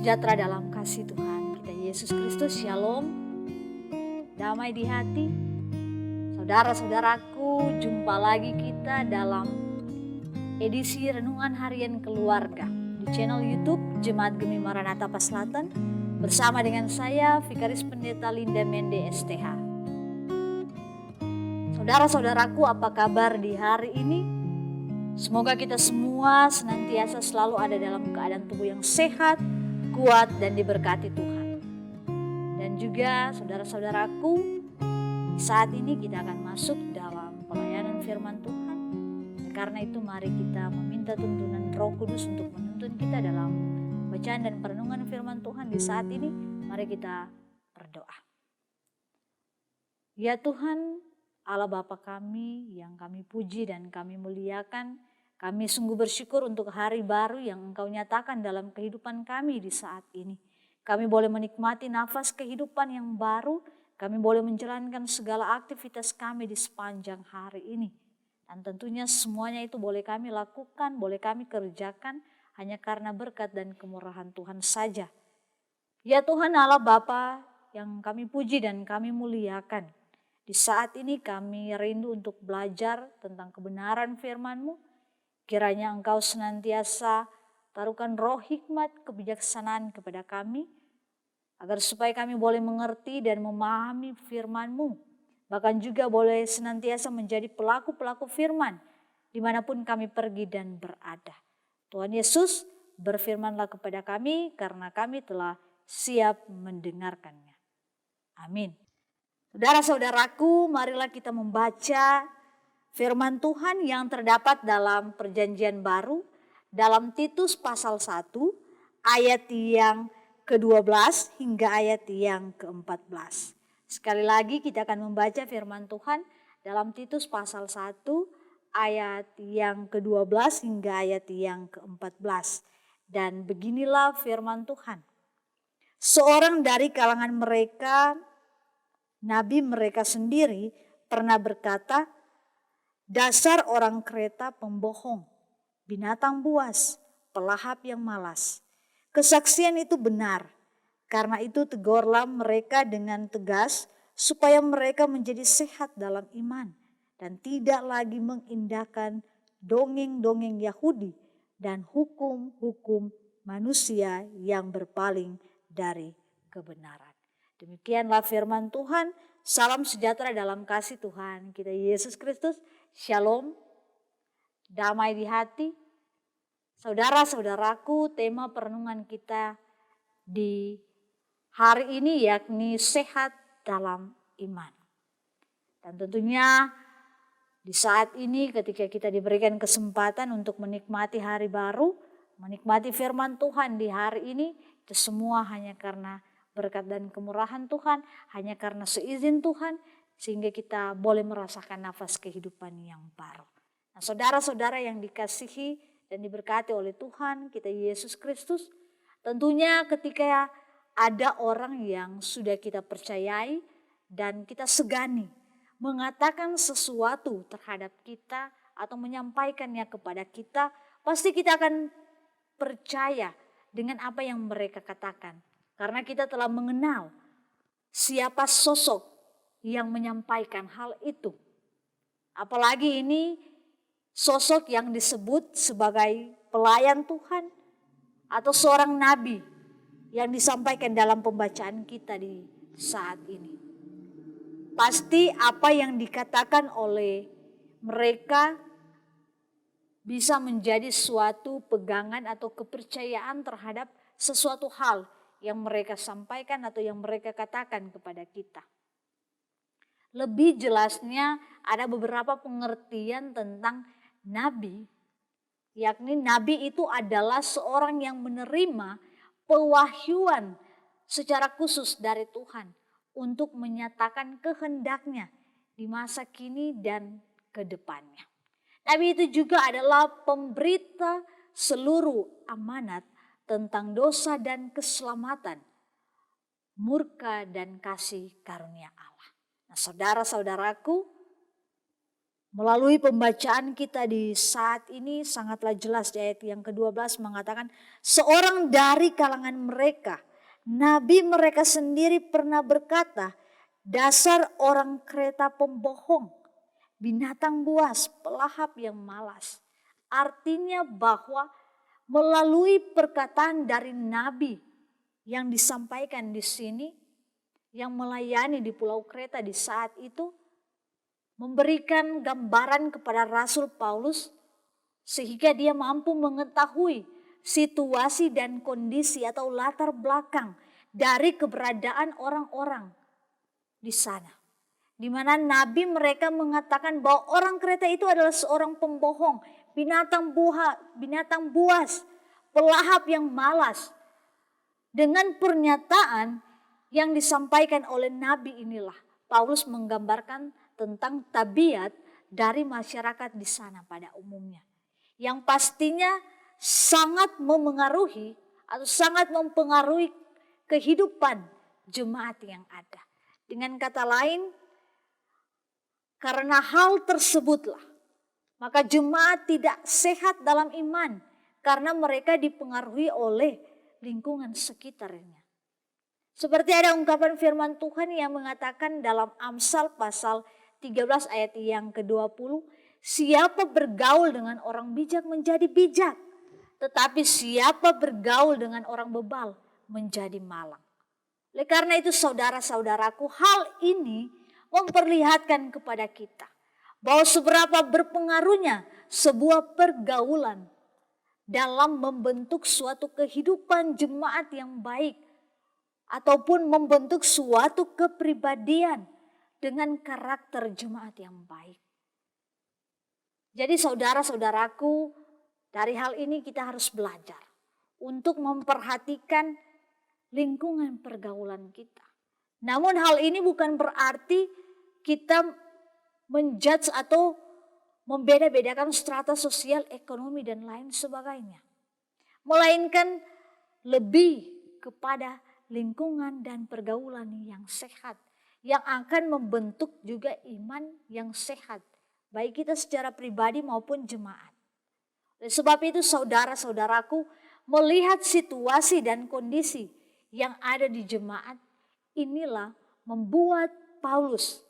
sejahtera dalam kasih Tuhan kita Yesus Kristus. Shalom, damai di hati. Saudara-saudaraku, jumpa lagi kita dalam edisi Renungan Harian Keluarga di channel YouTube Jemaat Gemi Maranatha Paslatan bersama dengan saya, Vikaris Pendeta Linda Mende STH. Saudara-saudaraku, apa kabar di hari ini? Semoga kita semua senantiasa selalu ada dalam keadaan tubuh yang sehat, kuat, dan diberkati Tuhan. Dan juga saudara-saudaraku, saat ini kita akan masuk dalam pelayanan firman Tuhan. Karena itu mari kita meminta tuntunan Roh Kudus untuk menuntun kita dalam bacaan dan perenungan firman Tuhan di saat ini. Mari kita berdoa. Ya Tuhan, Allah Bapa kami yang kami puji dan kami muliakan, kami sungguh bersyukur untuk hari baru yang Engkau nyatakan dalam kehidupan kami di saat ini. Kami boleh menikmati nafas kehidupan yang baru, kami boleh menjalankan segala aktivitas kami di sepanjang hari ini. Dan tentunya semuanya itu boleh kami lakukan, boleh kami kerjakan hanya karena berkat dan kemurahan Tuhan saja. Ya Tuhan Allah Bapa yang kami puji dan kami muliakan. Di saat ini kami rindu untuk belajar tentang kebenaran firman-Mu. Kiranya Engkau senantiasa taruhkan roh hikmat kebijaksanaan kepada kami, agar supaya kami boleh mengerti dan memahami firman-Mu. Bahkan juga boleh senantiasa menjadi pelaku-pelaku firman dimanapun kami pergi dan berada. Tuhan Yesus, berfirmanlah kepada kami karena kami telah siap mendengarkannya. Amin. Saudara-saudaraku, marilah kita membaca firman Tuhan yang terdapat dalam Perjanjian Baru, dalam Titus pasal 1, ayat yang ke-12 hingga ayat yang ke-14. Sekali lagi kita akan membaca firman Tuhan dalam Titus pasal 1, ayat yang ke-12 hingga ayat yang ke-14. Dan beginilah firman Tuhan. Seorang dari kalangan mereka, nabi mereka sendiri, pernah berkata, dasar orang Kreta pembohong, binatang buas, pelahap yang malas. Kesaksian itu benar, karena itu tegurlah mereka dengan tegas supaya mereka menjadi sehat dalam iman dan tidak lagi mengindahkan dongeng-dongeng Yahudi dan hukum-hukum manusia yang berpaling dari kebenaran. Demikianlah firman Tuhan. Salam sejahtera dalam kasih Tuhan kita Yesus Kristus. Shalom, damai di hati. Saudara-saudaraku, tema perenungan kita di hari ini yakni sehat dalam iman. Dan tentunya di saat ini ketika kita diberikan kesempatan untuk menikmati hari baru, menikmati firman Tuhan di hari ini, itu semua hanya karena berkat dan kemurahan Tuhan, hanya karena seizin Tuhan, sehingga kita boleh merasakan nafas kehidupan yang baru. Nah, saudara-saudara yang dikasihi dan diberkati oleh Tuhan kita Yesus Kristus, tentunya ketika ada orang yang sudah kita percayai dan kita segani mengatakan sesuatu terhadap kita atau menyampaikannya kepada kita, pasti kita akan percaya dengan apa yang mereka katakan. Karena kita telah mengenal siapa sosok yang menyampaikan hal itu. Apalagi ini sosok yang disebut sebagai pelayan Tuhan atau seorang nabi yang disampaikan dalam pembacaan kita di saat ini. Pasti apa yang dikatakan oleh mereka bisa menjadi suatu pegangan atau kepercayaan terhadap sesuatu hal yang mereka sampaikan atau yang mereka katakan kepada kita. Lebih jelasnya ada beberapa pengertian tentang nabi, yakni nabi itu adalah seorang yang menerima pewahyuan secara khusus dari Tuhan untuk menyatakan kehendaknya di masa kini dan ke depannya. Nabi itu juga adalah pemberita seluruh amanat tentang dosa dan keselamatan, murka dan kasih karunia Allah. Nah, saudara-saudaraku, Melalui pembacaan kita di saat ini sangatlah jelas di ayat yang ke-12 mengatakan seorang dari kalangan mereka, nabi mereka sendiri pernah berkata, dasar orang Kreta pembohong, binatang buas, pelahap yang malas. Artinya bahwa melalui perkataan dari nabi yang disampaikan di sini, yang melayani di Pulau Kreta di saat itu, memberikan gambaran kepada Rasul Paulus sehingga dia mampu mengetahui situasi dan kondisi atau latar belakang dari keberadaan orang-orang di sana. Di mana nabi mereka mengatakan bahwa orang Kreta itu adalah seorang pembohong, binatang buas, pelahap yang malas. Dengan pernyataan yang disampaikan oleh nabi inilah Paulus menggambarkan tentang tabiat dari masyarakat di sana pada umumnya. Yang pastinya sangat memengaruhi atau sangat mempengaruhi kehidupan jemaat yang ada. Dengan kata lain, karena hal tersebutlah, maka jemaat tidak sehat dalam iman karena mereka dipengaruhi oleh lingkungan sekitarnya. Seperti ada ungkapan firman Tuhan yang mengatakan dalam Amsal pasal 13 ayat yang ke-20, siapa bergaul dengan orang bijak menjadi bijak, tetapi siapa bergaul dengan orang bebal menjadi malang. Oleh karena itu saudara-saudaraku, hal ini memperlihatkan kepada kita bahwa seberapa berpengaruhnya sebuah pergaulan dalam membentuk suatu kehidupan jemaat yang baik ataupun membentuk suatu kepribadian dengan karakter jemaat yang baik. Jadi saudara-saudaraku, dari hal ini kita harus belajar untuk memperhatikan lingkungan pergaulan kita. Namun hal ini bukan berarti kita menjudge atau membeda-bedakan strata sosial, ekonomi, dan lain sebagainya. Melainkan lebih kepada lingkungan dan pergaulan yang sehat, yang akan membentuk juga iman yang sehat, baik kita secara pribadi maupun jemaat. Oleh sebab itu saudara-saudaraku, melihat situasi dan kondisi yang ada di jemaat, inilah membuat Paulus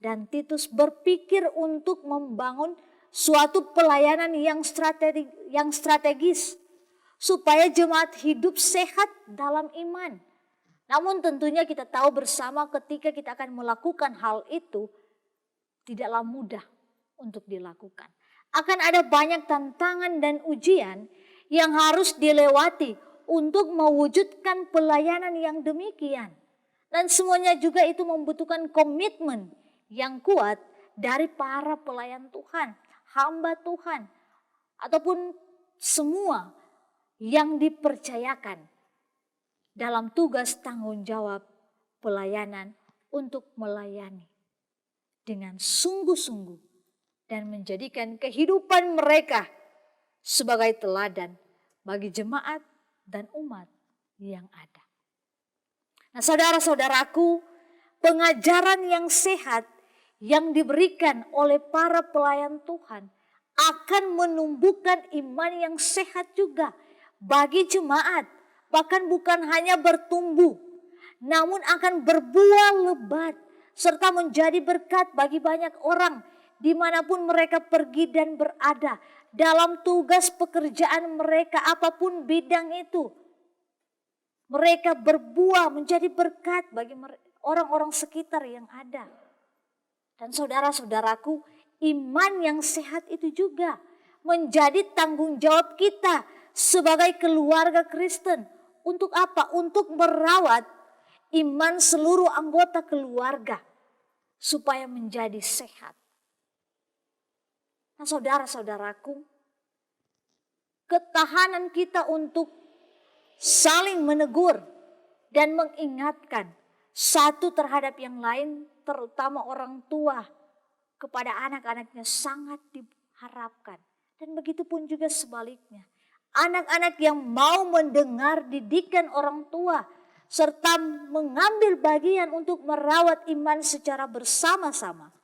dan Titus berpikir untuk membangun suatu pelayanan yang strategis supaya jemaat hidup sehat dalam iman. Namun tentunya kita tahu bersama ketika kita akan melakukan hal itu tidaklah mudah untuk dilakukan. Akan ada banyak tantangan dan ujian yang harus dilewati untuk mewujudkan pelayanan yang demikian. Dan semuanya juga itu membutuhkan komitmen yang kuat dari para pelayan Tuhan, hamba Tuhan, ataupun semua yang dipercayakan dalam tugas tanggung jawab pelayanan untuk melayani dengan sungguh-sungguh dan menjadikan kehidupan mereka sebagai teladan bagi jemaat dan umat yang ada. Nah, saudara-saudaraku, pengajaran yang sehat yang diberikan oleh para pelayan Tuhan akan menumbuhkan iman yang sehat juga bagi jemaat. Bahkan bukan hanya bertumbuh, namun akan berbuah lebat serta menjadi berkat bagi banyak orang dimanapun mereka pergi dan berada dalam tugas pekerjaan mereka apapun bidang itu. Mereka berbuah menjadi berkat bagi orang-orang sekitar yang ada. Dan saudara-saudaraku, iman yang sehat itu juga menjadi tanggung jawab kita sebagai keluarga Kristen. Untuk apa? Untuk merawat iman seluruh anggota keluarga supaya menjadi sehat. Nah, saudara-saudaraku, ketahanan kita untuk saling menegur dan mengingatkan satu terhadap yang lain, terutama orang tua kepada anak-anaknya sangat diharapkan. Dan begitu pun juga sebaliknya. Anak-anak yang mau mendengar didikan orang tua serta mengambil bagian untuk merawat iman secara bersama-sama,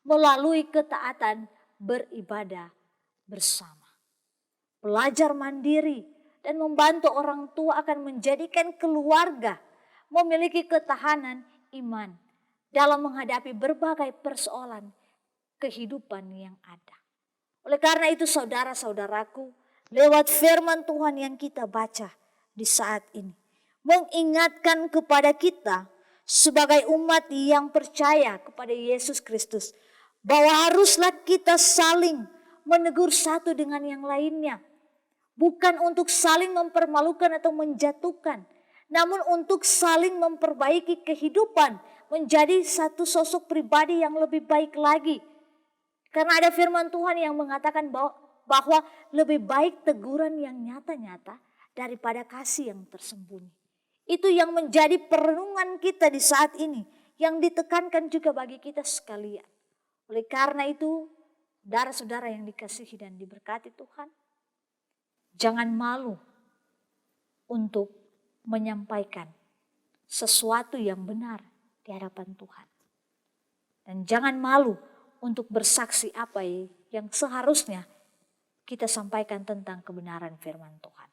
melalui ketaatan beribadah bersama. Belajar mandiri dan membantu orang tua akan menjadikan keluarga memiliki ketahanan iman dalam menghadapi berbagai persoalan kehidupan yang ada. Oleh karena itu saudara-saudaraku, lewat firman Tuhan yang kita baca di saat ini, mengingatkan kepada kita sebagai umat yang percaya kepada Yesus Kristus, bahwa haruslah kita saling menegur satu dengan yang lainnya. Bukan untuk saling mempermalukan atau menjatuhkan, namun untuk saling memperbaiki kehidupan, menjadi satu sosok pribadi yang lebih baik lagi. Karena ada firman Tuhan yang mengatakan bahwa lebih baik teguran yang nyata-nyata daripada kasih yang tersembunyi. Itu yang menjadi perenungan kita di saat ini, yang ditekankan juga bagi kita sekalian. Oleh karena itu, saudara-saudara yang dikasihi dan diberkati Tuhan, jangan malu untuk menyampaikan sesuatu yang benar di hadapan Tuhan. Dan jangan malu untuk bersaksi apa yang seharusnya kita sampaikan tentang kebenaran firman Tuhan.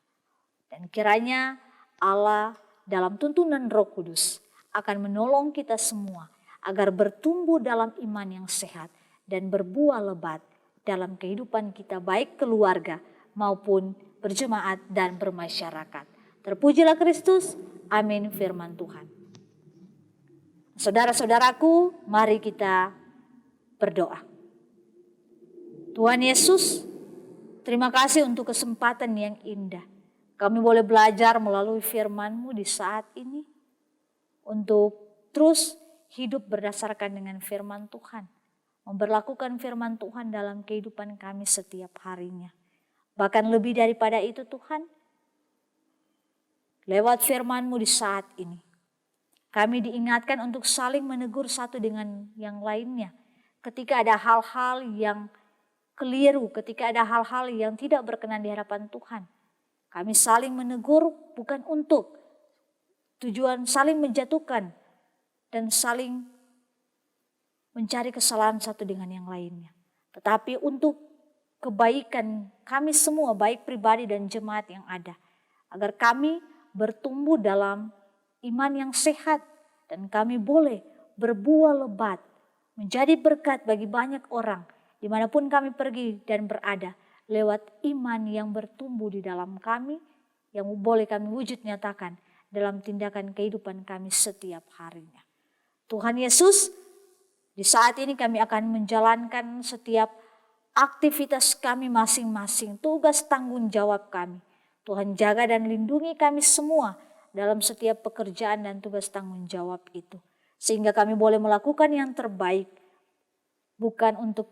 Dan kiranya Allah dalam tuntunan Roh Kudus akan menolong kita semua agar bertumbuh dalam iman yang sehat dan berbuah lebat dalam kehidupan kita, baik keluarga maupun berjemaat dan bermasyarakat. Terpujilah Kristus. Amin firman Tuhan. Saudara-saudaraku, mari kita berdoa. Tuhan Yesus, terima kasih untuk kesempatan yang indah. Kami boleh belajar melalui firman-Mu di saat ini untuk terus hidup berdasarkan dengan firman Tuhan. Memberlakukan firman Tuhan dalam kehidupan kami setiap harinya. Bahkan lebih daripada itu Tuhan, lewat firman-Mu di saat ini, kami diingatkan untuk saling menegur satu dengan yang lainnya. Ketika ada hal-hal yang keliru, ketika ada hal-hal yang tidak berkenan di hadapan Tuhan, kami saling menegur bukan untuk tujuan saling menjatuhkan dan saling mencari kesalahan satu dengan yang lainnya, tetapi untuk kebaikan kami semua, baik pribadi dan jemaat yang ada, agar kami bertumbuh dalam iman yang sehat dan kami boleh berbuah lebat, menjadi berkat bagi banyak orang dimanapun kami pergi dan berada, lewat iman yang bertumbuh di dalam kami, yang boleh kami wujud nyatakan dalam tindakan kehidupan kami setiap harinya. Tuhan Yesus, di saat ini kami akan menjalankan setiap aktivitas kami masing-masing, tugas tanggung jawab kami. Tuhan jaga dan lindungi kami semua dalam setiap pekerjaan dan tugas tanggung jawab itu. Sehingga kami boleh melakukan yang terbaik, bukan untuk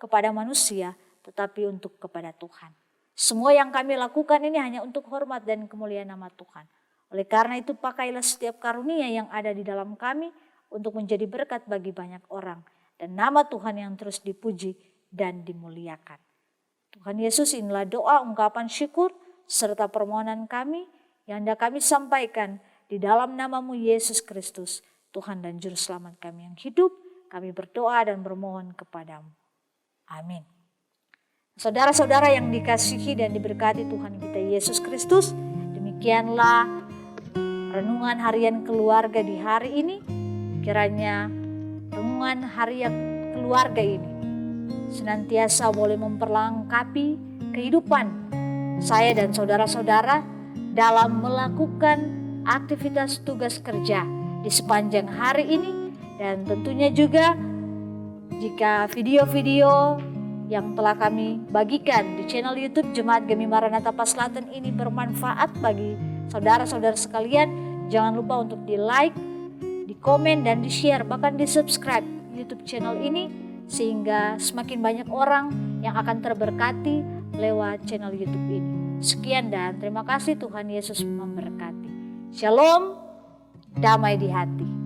kepada manusia, tetapi untuk kepada Tuhan. Semua yang kami lakukan ini hanya untuk hormat dan kemuliaan nama Tuhan. Oleh karena itu pakailah setiap karunia yang ada di dalam kami untuk menjadi berkat bagi banyak orang. Dan nama Tuhan yang terus dipuji dan dimuliakan. Tuhan Yesus, inilah doa, ungkapan syukur, serta permohonan kami yang hendak kami sampaikan di dalam nama-Mu Yesus Kristus, Tuhan dan Juru Selamat kami yang hidup. Kami berdoa dan bermohon kepadamu. Amin. Saudara-saudara yang dikasihi dan diberkati Tuhan kita Yesus Kristus, demikianlah renungan harian keluarga di hari ini. Kiranya renungan harian keluarga ini senantiasa boleh memperlengkapi kehidupan saya dan saudara-saudara dalam melakukan aktivitas tugas kerja di sepanjang hari ini. Dan tentunya juga jika video-video yang telah kami bagikan di channel YouTube Jemaat Gemi Maranatha Paslatan ini bermanfaat bagi saudara-saudara sekalian, jangan lupa untuk di-like, di-komen dan di-share, bahkan di-subscribe YouTube channel ini, sehingga semakin banyak orang yang akan terberkati lewat channel YouTube ini. Sekian dan terima kasih, Tuhan Yesus memberkati. Shalom, damai di hati.